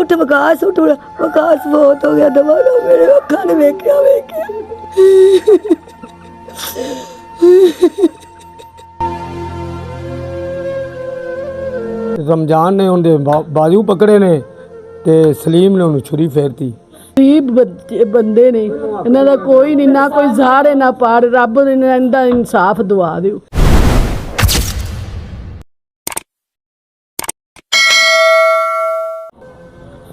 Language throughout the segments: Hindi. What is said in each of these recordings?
उठ विकास उठ विकास बहुत हो गया दवा लो मेरे अखा ने वेख्या रमजान ने उनके बाजू पकड़े ने ते सलीम ने उन्हें छुरी फेरती। गरीब बंदे ने इन्हां दा कोई नहीं, ना कोई ज़ार है ना पार, रब इन्हां इंसाफ दवा दिओ।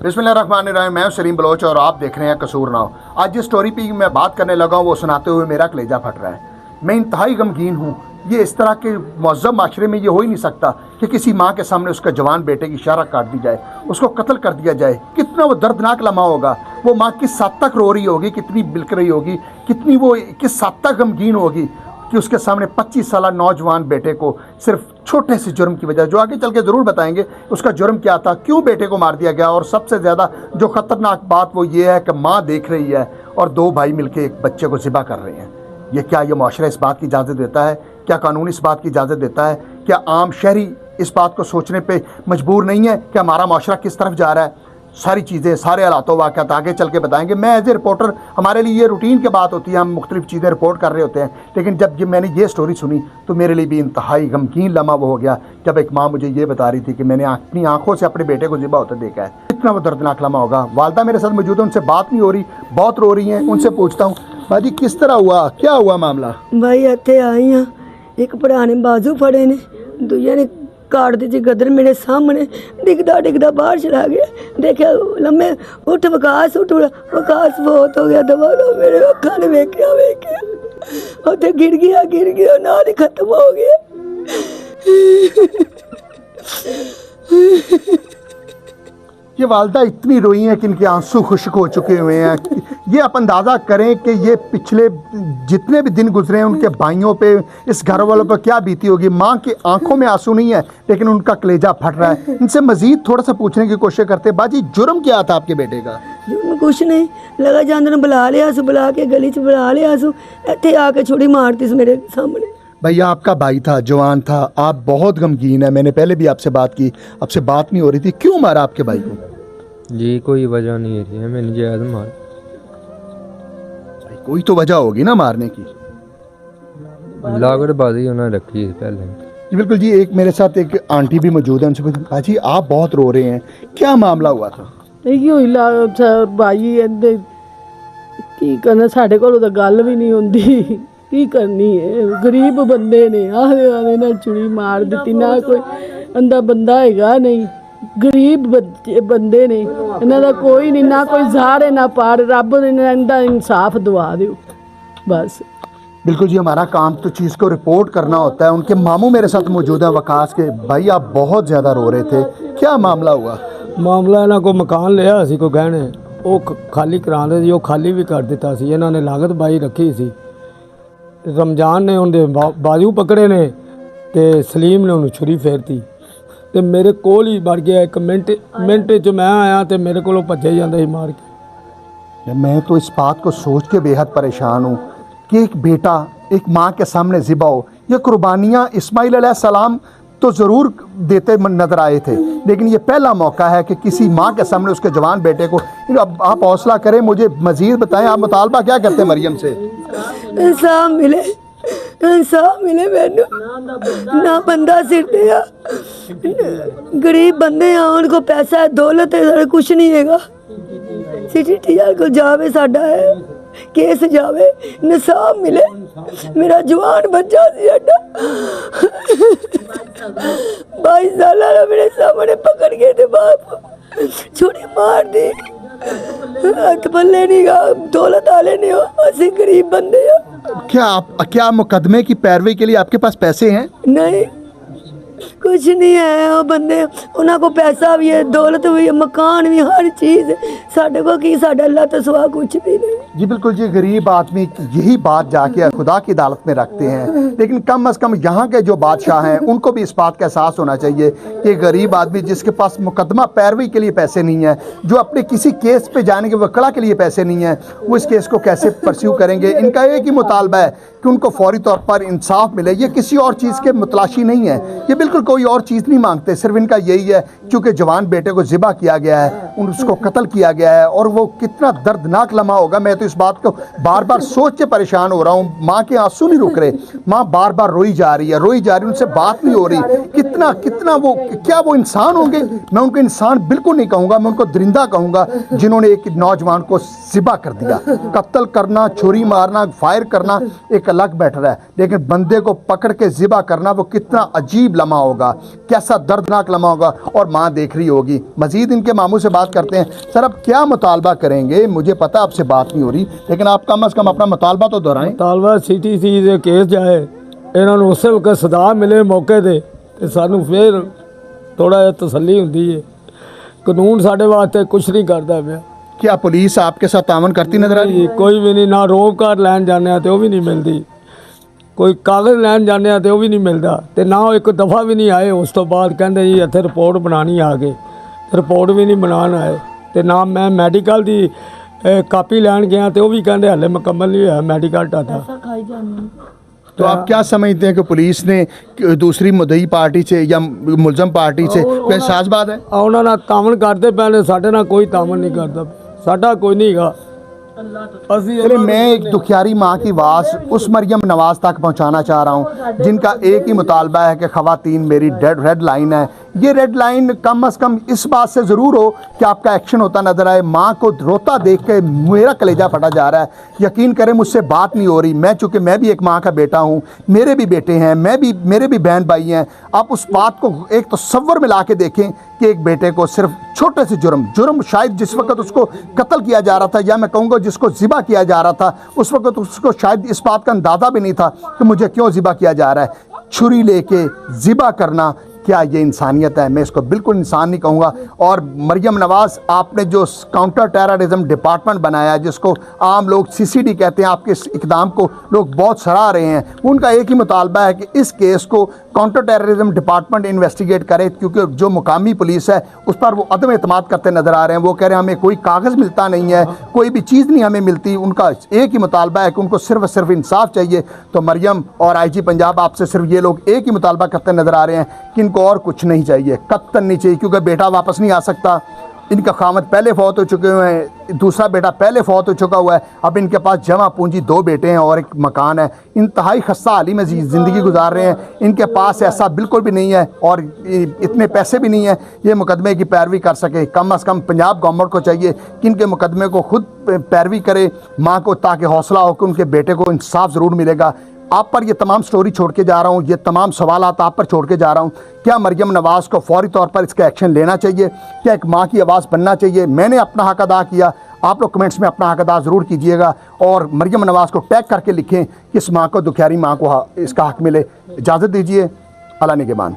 बिस्मिल्लाहिर्रहमानिर्रहीम। मैं सलीम बलोच और आप देख रहे हैं कसूर नाव। आज जिस स्टोरी पे मैं बात करने लगा हूँ वो सुनाते हुए मेरा कलेजा फट रहा है। मैं इंतहाई गमगीन हूँ। ये इस तरह के मुअज़्ज़म माशरे में ये हो ही नहीं सकता कि किसी माँ के सामने उसका जवान बेटे की इशारा काट दी जाए, उसको कत्ल कर दिया जाए। कितना वो दर्दनाक लम्हा होगा। वो माँ किस हद तक रो रही होगी, कितनी बिलक रही होगी, कितनी वो किस हद तक गमगीन होगी कि उसके सामने 25 साल नौजवान बेटे को सिर्फ छोटे से जुर्म की वजह, जो आगे चल के ज़रूर बताएंगे उसका जुर्म क्या था, क्यों बेटे को मार दिया गया। और सबसे ज़्यादा जो ख़तरनाक बात वो ये है कि माँ देख रही है और दो भाई मिलके एक बच्चे को ज़िबा कर रहे हैं। ये क्या ये माशरा इस बात की इजाज़त देता है? क्या कानून इस बात की इजाज़त देता है? क्या आम शहरी इस बात को सोचने पर मजबूर नहीं है कि हमारा माशरा किस तरफ जा रहा है? सारी चीज़ें, सारे हालातों वाक़यात आगे चल के बताएंगे। मैं एज ए रिपोर्टर, हमारे लिए ये रूटीन की बात होती है, हम मुख्तलिफ चीज़ें रिपोर्ट कर रहे होते हैं। लेकिन जब मैंने ये स्टोरी सुनी तो मेरे लिए भी इंतहाई गमगीन लम्हा वो हो गया जब एक माँ मुझे ये बता रही थी कि मैंने अपनी आंखों से अपने बेटे को ज़िबा होते देखा है। इतना वो दर्दनाक लम्हा होगा। वालदा मेरे साथ मौजूद है, उनसे बात नहीं हो रही, बहुत रो रही हैं। उनसे पूछता हूँ, बाजी किस तरह हुआ, क्या हुआ मामला? भाई इत्थे आई हाँ, एक भरा ने बाजू फड़े ने, दूजे ने काट दी जी गदर मेरे सामने, डिगदा डिगदा बाहर चला गया। देखा लम्बे उठ विकास विकास बहुत हो गया दवा लो मेरे अखा ने वेख्या उत्थे गिर गया नाल ही खत्म हो गया। ये वालदा इतनी रोई हैं कि इनके आंसू खुश्क हो चुके हुए हैं। ये आप अंदाज़ा करें कि ये पिछले जितने भी दिन गुजरे हैं उनके भाइयों पे, इस घर वालों पर क्या बीती होगी। माँ की आंखों में आंसू नहीं है लेकिन उनका कलेजा फट रहा है। इनसे मज़ीद थोड़ा सा पूछने की कोशिश करते। बाजी जुर्म क्या था आपके बेटे का? जुर्म कुछ नहीं, लगा जानते बुला लिया सू, बुला के गली च बुला लिया सू, इत्थे आके छुरी मारती मेरे सामने। भैया आपका भाई था, जवान था, आप बहुत गमगीन है। मैंने पहले भी आपसे बात की, आपसे बात नहीं हो रही थी। क्यों मारा आपके भाई को? जी कोई वजह नहीं है, मैंने जायज़ मार। कोई तो वजह होगी ना मारने की। लागतबाजी उन्होंने रखी है पहले। जी बिल्कुल जी। एक मेरे साथ एक आंटी भी मौजूद है, उनसे पूछा, जी आप बहुत रो रहे हैं, क्या मामला हुआ था? भाई इहदे की करना, साढ़े कोलों तां गल भी नहीं होंदी, की करनी है। गरीब बंदे ने आदे ना चुड़ी मार दी, ना कोई अंदा बंदा हैगा नहीं। गरीब बंदे ने इन्हां दा कोई नहीं, ना कोई ज़ार है ना पार, रब इन्हां इंसाफ दवा दिओ बस। बिल्कुल जी। हमारा काम तो चीज़ को रिपोर्ट करना होता है। उनके मामू मेरे साथ मौजूद है वकास के। भाई आप बहुत ज़्यादा रो रहे थे, क्या मामला हुआ? मामला इन्हों को मकान लिया सी, कोई गहने वो खाली कराते सी, वो खाली भी कर दिता सी। इन्होंने लागतबाजी रखी सी। रमजान ने उनके बाजू पकड़े ने ते सलीम ने उन्हें छुरी फेरती ते मेरे कोल ही बढ़ गया। एक मिनट च मैं आया तो मेरे को भजे जाता ही मार के। मैं तो इस बात को सोच के बेहद परेशान हूँ कि एक बेटा एक माँ के सामने ज़िबा हो। ये कुर्बानियाँ इस्माइल अलैहिस्सलाम तो ज़रूर देते नज़र आए थे, लेकिन ये पहला मौका है कि किसी माँ के सामने उसके जवान बेटे को। आप हौसला करें, मुझे मज़ीद बताएं, आप मुतालबा क्या करते हैं मरियम से? इंसाफ मिले, इंसाफ मिले मैनू, ना बंदा सिर ते आ। गरीब बंदे आ, उनको पैसा है, दौलत है, कुछ नहीं हैगा। सिटी टीआर को जावे, साडा है केस जावे, इंसाफ मिले। मेरा जवान बच्चा सी साडा 22 साल मेरे सामने पकड़ गए थे, बाप छुरी मार दी। हथ पल्ले नहीं गा, दौलत वाले नहीं हो, असि गरीब बंदे आ। क्या मुकदमे की पैरवी के लिए आपके पास पैसे हैं? नहीं, कुछ नहीं है। वो बंदे उन्होंने को पैसा भी है, दौलत भी है, मकान भी, हर चीज़ साढ़े को की, साढ़ा अल्लाह तो सिवा कुछ भी नहीं। जी बिल्कुल जी। गरीब आदमी यही बात जाके खुदा की अदालत में रखते हैं, लेकिन कम अज़ कम यहाँ के जो बादशाह हैं उनको भी इस बात का एहसास होना चाहिए कि गरीब आदमी जिसके पास मुकदमा पैरवी के लिए पैसे नहीं है, जो अपने किसी केस पे जाने के वकला के लिए पैसे नहीं है, वो इस केस को कैसे परस्यू करेंगे? इनका एक ही मुतालबा है कि उनको फौरी तौर पर इंसाफ मिले। ये किसी और चीज़ के मुतलाशी नहीं है, ये बिल्कुल कोई और चीज़ नहीं मांगते। सिर्फ इनका यही है चूँकि जवान बेटे को ज़िबा किया गया है, उसको कत्ल किया गया है, और वो कितना दर्दनाक लम्हा होगा। मैं तो इस बात को बार बार सोच के परेशान हो रहा हूँ। माँ के आंसू नहीं रुक रहे, माँ बार बार रोई जा रही है, उनसे बात नहीं हो रही। कितना कितना वो, क्या वो इंसान होंगे? मैं उनको इंसान बिल्कुल नहीं कहूँगा, मैं उनको दरिंदा कहूँगा, जिन्होंने एक नौजवान को ज़िबा कर दिया। कत्ल करना, छुरी मारना, फायर करना एक अलग मैटर है, लेकिन बंदे को पकड़ के ज़िबा करना, वो कितना अजीब लम्हा होगा, कैसा दर्दनाक लम्हा होगा। और माँ देख रही होगी। मजीद इनके मामू से बात करते हैं। सर, अब क्या मुतालबा करेंगे? मुझे पता आपसे बात नहीं हो रही, लेकिन आप कम अज़ कम अपना मुतालबा तो दोहराएं। मुतालबा CTC ਦੇ ਕੇਸ ਜਾਏ, ਇਹਨਾਂ ਨੂੰ ਉਸੇ ਵਕਤ ਸਜ਼ਾ ਮਿਲੇ ਮੌਕੇ ਤੇ ਸਾਨੂੰ ਫਿਰ ਥੋੜਾ ਜਿਹਾ ਤਸੱਲੀ ਹੁੰਦੀ ਹੈ। ਕਾਨੂੰਨ ਸਾਡੇ ਵਾਸਤੇ ਕੁਝ ਨਹੀਂ ਕਰਦਾ ਪਿਆ। क्या पुलिस आपके साथ तावन करती नजर आ रही है? ਕੋਈ ਵੀ ਨਹੀਂ, ਨਾ ਰੋਕ ਕਾਰ ਲੈਣ ਜਾਂਦੇ ਆ ਤੇ ਉਹ ਵੀ ਨਹੀਂ ਮਿਲਦੀ, ਕੋਈ ਕਾਗਜ਼ ਲੈਣ ਜਾਂਦੇ ਆ ਤੇ ਉਹ ਵੀ ਨਹੀਂ ਮਿਲਦਾ, ਤੇ ਨਾ ਉਹ ਇੱਕ ਦਫਾ ਵੀ ਨਹੀਂ ਆਏ। ਉਸ ਤੋਂ ਬਾਅਦ ਕਹਿੰਦੇ ਜੀ ਇੱਥੇ ਰਿਪੋਰਟ ਬਣਾਉਣੀ ਆ ਕੇ, ਰਿਪੋਰਟ ਵੀ ਨਹੀਂ ਬਣਾਉਣ ਆਏ। ਤੇ ਨਾ ਮੈਂ ਮੈਡੀਕਲ ਦੀ ਕਾਪੀ ਲੈਣ ਗਿਆ ਤੇ ਉਹ ਵੀ ਕਹਿੰਦੇ ਹਾਲੇ ਮੁਕੰਮਲ ਨਹੀਂ ਹੋਇਆ ਮੈਡੀਕਲ ਟਾਟਾ। तो आप क्या समझते हैं कि पुलिस ने दूसरी मुद्दई पार्टी से या मुलजम पार्टी से कोई साज़बाज़ है? ਉਹਨਾਂ ਨਾਲ ਤਾਮਨ ਕਰਦੇ ਪਏ ਨੇ, ਸਾਡੇ ਨਾਲ ਕੋਈ ਤਾਮਨ नहीं करता, ਸਾਡਾ ਕੋਈ नहीं ਹੈਗਾ। चलिए, मैं एक दुखियारी माँ की आवाज़ उस मरियम नवाज़ तक पहुँचाना चाह रहा हूँ, जिनका एक ही मुतालबा है कि ख़वातीन मेरी रेड लाइन है। ये रेड लाइन कम अज़ कम इस बात से ज़रूर हो कि आपका एक्शन होता नज़र आए। माँ को रोता देख के मेरा कलेजा फटा जा रहा है। यकीन करें, मुझसे बात नहीं हो रही। चूँकि मैं भी एक माँ का बेटा हूँ, मेरे भी बेटे हैं, मेरे भी बहन भाई हैं। आप उस बात को एक तसव्वुर में ला के देखें कि एक बेटे को सिर्फ छोटे से जुर्म शायद जिस वक्त उसको कत्ल किया जा रहा था, या मैं कहूँगा जिसको ज़िबा किया जा रहा था, उस वक्त उसको शायद इस बात का अंदाज़ा भी नहीं था कि मुझे क्यों ज़िबा किया जा रहा है। छुरी लेके ज़िबा करना, क्या ये इंसानियत है? मैं इसको बिल्कुल इंसान नहीं कहूँगा। और मरियम नवाज़, आपने जो काउंटर टेररिज्म डिपार्टमेंट बनाया, जिसको आम लोग CCD कहते हैं, आपके इस इकदाम को लोग बहुत सराह रहे हैं। उनका एक ही मुतालबा है कि इस केस को काउंटर टेररिज्म डिपार्टमेंट इन्वेस्टिगेट करे, क्योंकि जो मुकामी पुलिस है उस पर वो अदम एतमाद करते नज़र आ रहे हैं। वो कह रहे हैं हमें कोई कागज़ मिलता नहीं है, कोई भी चीज़ नहीं हमें मिलती। उनका एक ही मुतालबा है कि उनको सिर्फ इंसाफ चाहिए। तो मरियम और IG पंजाब, आपसे सिर्फ ये लोग एक ही मुतालबा करते नज़र आ रहे हैं कि इनको और कुछ नहीं चाहिए, कत्तन नहीं चाहिए, क्योंकि बेटा वापस नहीं आ सकता। इनका खामद पहले फौत हो चुके हुए हैं, दूसरा बेटा पहले फौत हो चुका हुआ है। अब इनके पास जमा पूंजी 2 बेटे हैं और एक मकान है। इंतहाई खस्ता हाली में ज़िंदगी गुजार रहे हैं। इनके पास ऐसा बिल्कुल भी नहीं है और इतने पैसे भी नहीं है ये मुकदमे की पैरवी कर सके। कम अज़ कम पंजाब गवर्नमेंट को चाहिए कि इनके मुकदमे को खुद पैरवी करे माँ को, ताकि हौसला हो कि उनके बेटे को इंसाफ ज़रूर मिलेगा। आप पर ये तमाम स्टोरी छोड़ के जा रहा हूँ, ये तमाम सवालात आप पर छोड़ के जा रहा हूँ। क्या मरियम नवाज़ को फौरी तौर पर इसका एक्शन लेना चाहिए? क्या एक माँ की आवाज़ बनना चाहिए? मैंने अपना हक अदा किया, आप लोग कमेंट्स में अपना हक अदा ज़रूर कीजिएगा और मरियम नवाज़ को टैग करके लिखें कि इस माँ को, दुखियारी माँ को इसका हक मिले। इजाज़त दीजिए, अल्लाह निगहबान।